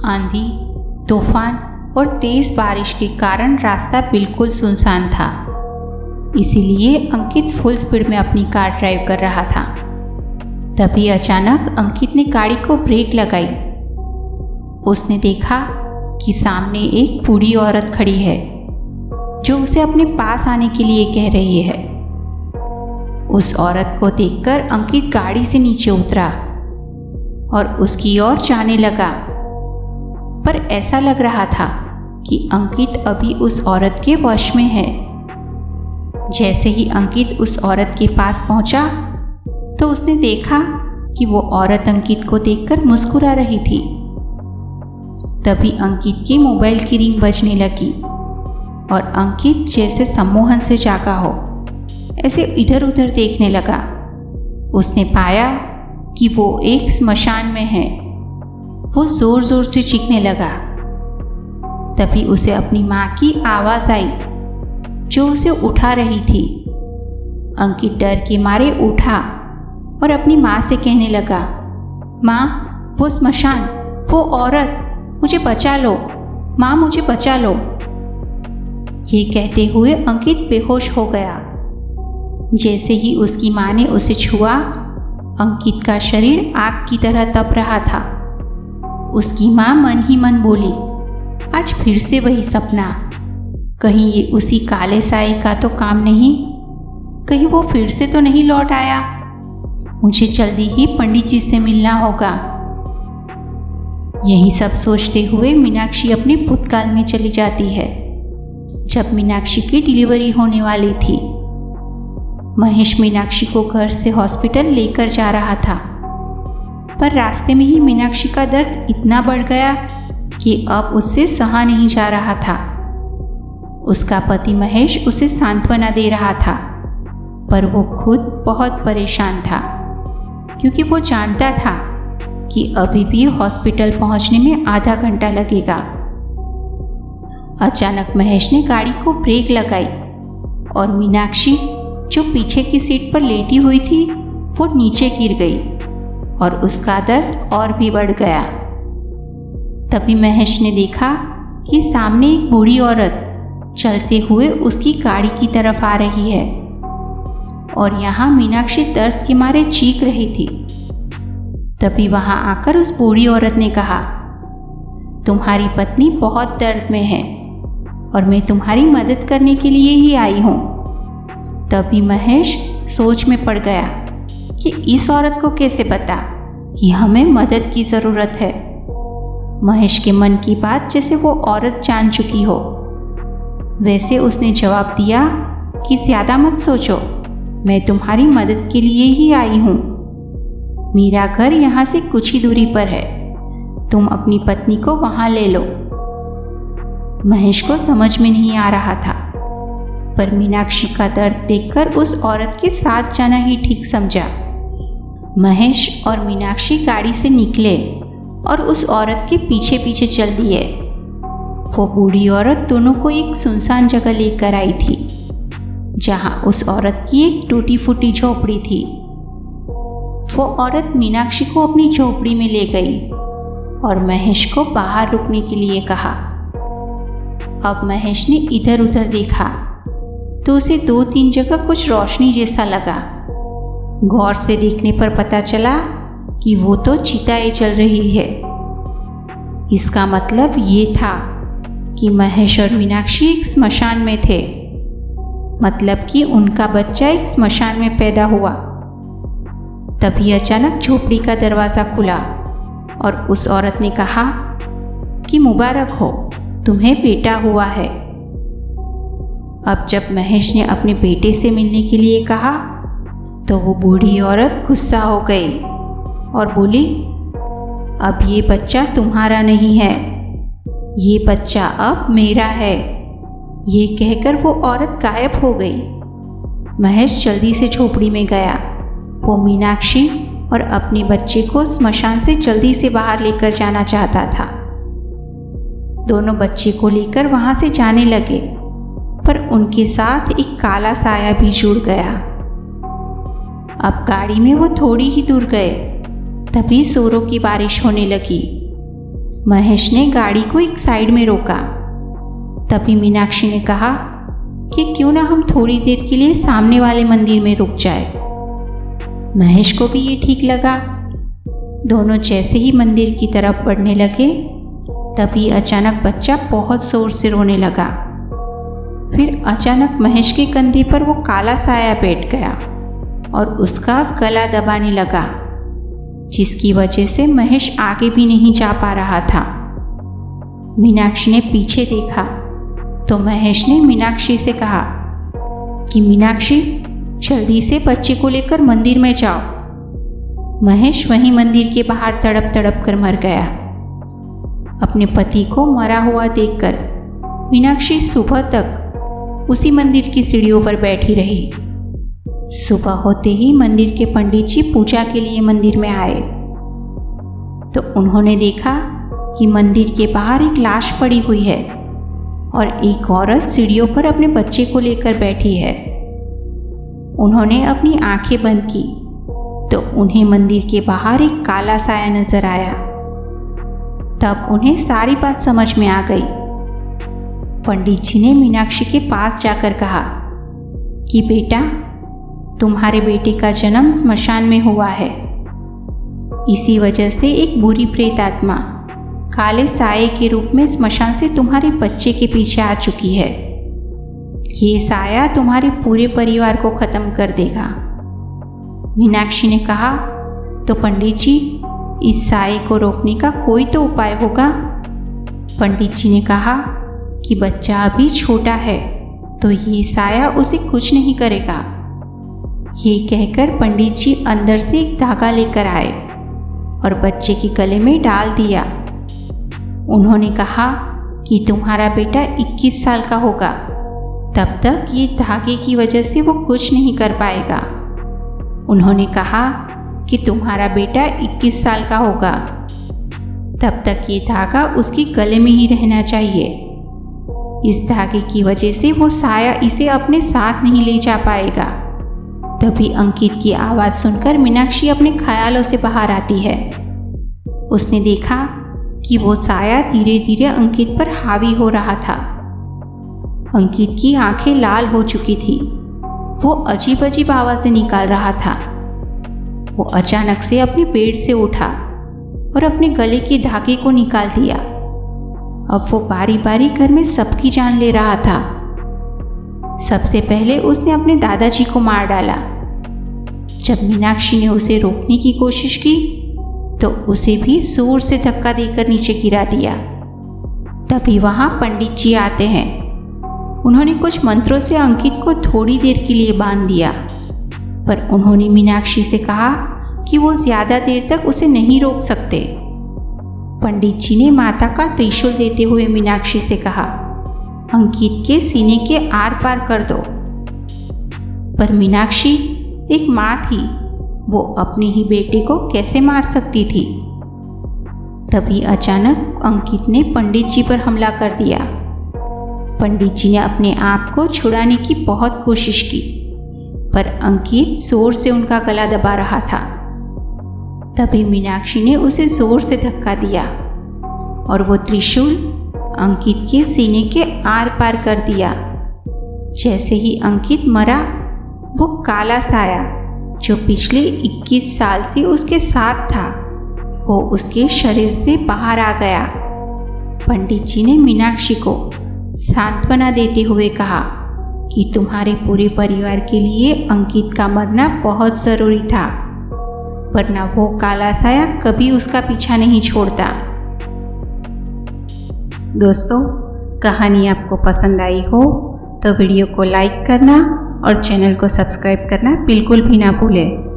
आंधी, तूफान और तेज बारिश के कारण रास्ता बिल्कुल सुनसान था। इसीलिए अंकित फुल स्पीड में अपनी कार ड्राइव कर रहा था। तभी अचानक अंकित ने गाड़ी को ब्रेक लगाई। उसने देखा कि सामने एक बूढ़ी औरत खड़ी है जो उसे अपने पास आने के लिए कह रही है। उस औरत को देखकर अंकित गाड़ी से नीचे उतरा और उसकी ओर जाने लगा, पर ऐसा लग रहा था कि अंकित अभी उस औरत के वश में है। जैसे ही अंकित उस औरत के पास पहुंचा तो उसने देखा कि वो औरत अंकित को देखकर मुस्कुरा रही थी। तभी अंकित के मोबाइल की रिंग बजने लगी और अंकित जैसे सम्मोहन से जागा हो ऐसे इधर उधर देखने लगा। उसने पाया कि वो एक स्मशान में है। वो जोर जोर से चीखने लगा। तभी उसे अपनी माँ की आवाज़ आई जो उसे उठा रही थी। अंकित डर के मारे उठा और अपनी माँ से कहने लगा, माँ, वो स्मशान, वो औरत, मुझे बचा लो, माँ मुझे बचा लो। ये कहते हुए अंकित बेहोश हो गया। जैसे ही उसकी माँ ने उसे छुआ, अंकित का शरीर आग की तरह तप रहा था। उसकी माँ मन ही मन बोली, आज फिर से वही सपना। कहीं ये उसी काले साए का तो काम नहीं, कहीं वो फिर से तो नहीं लौट आया। मुझे जल्दी ही पंडित जी से मिलना होगा। यही सब सोचते हुए मीनाक्षी अपने भूतकाल में चली जाती है, जब मीनाक्षी की डिलीवरी होने वाली थी। महेश मीनाक्षी को घर से हॉस्पिटल लेकर जा रहा था, पर रास्ते में ही मीनाक्षी का दर्द इतना बढ़ गया कि अब उससे सहा नहीं जा रहा था। उसका पति महेश उसे सांत्वना दे रहा था, पर वो खुद बहुत परेशान था, क्योंकि वो जानता था कि अभी भी हॉस्पिटल पहुंचने में आधा घंटा लगेगा। अचानक महेश ने गाड़ी को ब्रेक लगाई और मीनाक्षी, जो पीछे की सीट पर लेटी हुई थी, वो नीचे गिर गई और उसका दर्द और भी बढ़ गया। तभी महेश ने देखा कि सामने एक बूढ़ी औरत चलते हुए उसकी गाड़ी की तरफ आ रही है और यहाँ मीनाक्षी दर्द के मारे चीख रही थी। तभी वहां आकर उस बूढ़ी औरत ने कहा, तुम्हारी पत्नी बहुत दर्द में है और मैं तुम्हारी मदद करने के लिए ही आई हूँ। तभी महेश सोच में पड़ गया कि इस औरत को कैसे पता कि हमें मदद की ज़रूरत है। महेश के मन की बात जैसे वो औरत जान चुकी हो, वैसे उसने जवाब दिया कि ज़्यादा मत सोचो, मैं तुम्हारी मदद के लिए ही आई हूँ। मेरा घर यहाँ से कुछ ही दूरी पर है, तुम अपनी पत्नी को वहाँ ले लो। महेश को समझ में नहीं आ रहा था, पर मीनाक्षी का दर्द देखकर उस औरत के साथ जाना ही ठीक समझा। महेश और मीनाक्षी गाड़ी से निकले और उस औरत के पीछे पीछे चल दिए। वो बूढ़ी औरत दोनों को एक सुनसान जगह लेकर आई थी, जहां उस औरत की एक टूटी फूटी झोपड़ी थी। वो औरत मीनाक्षी को अपनी झोपड़ी में ले गई और महेश को बाहर रुकने के लिए कहा। अब महेश ने इधर उधर देखा तो उसे 2-3 जगह कुछ रोशनी जैसा लगा। गौर से देखने पर पता चला कि वो तो चिताएं जल रही है। इसका मतलब ये था कि महेश और मीनाक्षी एक स्मशान में थे, मतलब कि उनका बच्चा एक स्मशान में पैदा हुआ। तभी अचानक झोपड़ी का दरवाज़ा खुला और उस औरत ने कहा कि मुबारक हो, तुम्हें बेटा हुआ है। अब जब महेश ने अपने बेटे से मिलने के लिए कहा तो वो बूढ़ी औरत गुस्सा हो गई और बोली, अब ये बच्चा तुम्हारा नहीं है, ये बच्चा अब मेरा है। ये कहकर वो औरत गायब हो गई। महेश जल्दी से झोपड़ी में गया। वो मीनाक्षी और अपने बच्चे को स्मशान से जल्दी से बाहर लेकर जाना चाहता था। दोनों बच्चे को लेकर वहां से जाने लगे, पर उनके साथ एक काला साया भी जुड़ गया। अब गाड़ी में वो थोड़ी ही दूर गए, तभी जोरों की बारिश होने लगी। महेश ने गाड़ी को एक साइड में रोका। तभी मीनाक्षी ने कहा कि क्यों ना हम थोड़ी देर के लिए सामने वाले मंदिर में रुक जाए। महेश को भी ये ठीक लगा। दोनों जैसे ही मंदिर की तरफ बढ़ने लगे तभी अचानक बच्चा बहुत जोर से रोने लगा। फिर अचानक महेश के कंधे पर वो काला साया बैठ गया और उसका गला दबाने लगा, जिसकी वजह से महेश आगे भी नहीं जा पा रहा था। मीनाक्षी ने पीछे देखा तो महेश ने मीनाक्षी से कहा कि मीनाक्षी, जल्दी से बच्चे को लेकर मंदिर में जाओ। महेश वहीं मंदिर के बाहर तड़प तड़प कर मर गया। अपने पति को मरा हुआ देखकर मीनाक्षी सुबह तक उसी मंदिर की सीढ़ियों पर बैठी रही। सुबह होते ही मंदिर के पंडित जी पूजा के लिए मंदिर में आए तो उन्होंने देखा कि मंदिर के बाहर एक लाश पड़ी हुई है और एक औरत सीढ़ियों पर अपने बच्चे को लेकर बैठी है। उन्होंने अपनी आंखें बंद की तो उन्हें मंदिर के बाहर एक काला साया नजर आया। तब उन्हें सारी बात समझ में आ गई। पंडित जी ने मीनाक्षी के पास जाकर कहा कि बेटा, तुम्हारे बेटे का जन्म स्मशान में हुआ है। इसी वजह से एक बुरी प्रेत आत्मा काले साये के रूप में स्मशान से तुम्हारे बच्चे के पीछे आ चुकी है। ये साया तुम्हारे पूरे परिवार को खत्म कर देगा। मीनाक्षी ने कहा, तो पंडित जी, इस साये को रोकने का कोई तो उपाय होगा। पंडित जी ने कहा कि बच्चा अभी छोटा है तो ये साया उसे कुछ नहीं करेगा। ये कहकर पंडित जी अंदर से एक धागा लेकर आए और बच्चे के गले में डाल दिया। उन्होंने कहा कि तुम्हारा बेटा 21 साल का होगा, तब तक ये धागे की वजह से वो कुछ नहीं कर पाएगा। उन्होंने कहा कि तुम्हारा बेटा 21 साल का होगा, तब तक ये धागा उसके गले में ही रहना चाहिए। इस धागे की वजह से वो साया इसे अपने साथ नहीं ले जा पाएगा। तभी अंकित की आवाज़ सुनकर मीनाक्षी अपने ख्यालों से बाहर आती है। उसने देखा कि वो साया धीरे धीरे अंकित पर हावी हो रहा था। अंकित की आंखें लाल हो चुकी थी। वो अजीब अजीब आवाज़ें निकाल रहा था। वो अचानक से अपने बेड से उठा और अपने गले के धागे को निकाल दिया। अब वो बारी बारी घर में सबकी जान ले रहा था। सबसे पहले उसने अपने दादाजी को मार डाला। जब मीनाक्षी ने उसे रोकने की कोशिश की तो उसे भी जोर से धक्का देकर नीचे गिरा दिया। तभी वहां पंडित जी आते हैं। उन्होंने कुछ मंत्रों से अंकित को थोड़ी देर के लिए बांध दिया, पर उन्होंने मीनाक्षी से कहा कि वो ज्यादा देर तक उसे नहीं रोक सकते। पंडित जी ने माता का त्रिशूल देते हुए मीनाक्षी से कहा, अंकित के सीने के आर पार कर दो। पर मीनाक्षी एक माँ थी, वो अपने ही बेटे को कैसे मार सकती थी। तभी अचानक अंकित ने पंडित जी पर हमला कर दिया। पंडित जी ने अपने आप को छुड़ाने की बहुत कोशिश की, पर अंकित जोर से उनका गला दबा रहा था। तभी मीनाक्षी ने उसे जोर से धक्का दिया और वो त्रिशूल अंकित के सीने के आर पार कर दिया। जैसे ही अंकित मरा, वो काला साया जो पिछले 21 साल से उसके साथ था, वो उसके शरीर से बाहर आ गया। पंडित जी ने मीनाक्षी को सांत्वना देते हुए कहा कि तुम्हारे पूरे परिवार के लिए अंकित का मरना बहुत ज़रूरी था, वरना वो काला साया कभी उसका पीछा नहीं छोड़ता। दोस्तों, कहानी आपको पसंद आई हो तो वीडियो को लाइक करना और चैनल को सब्सक्राइब करना बिल्कुल भी ना भूलें।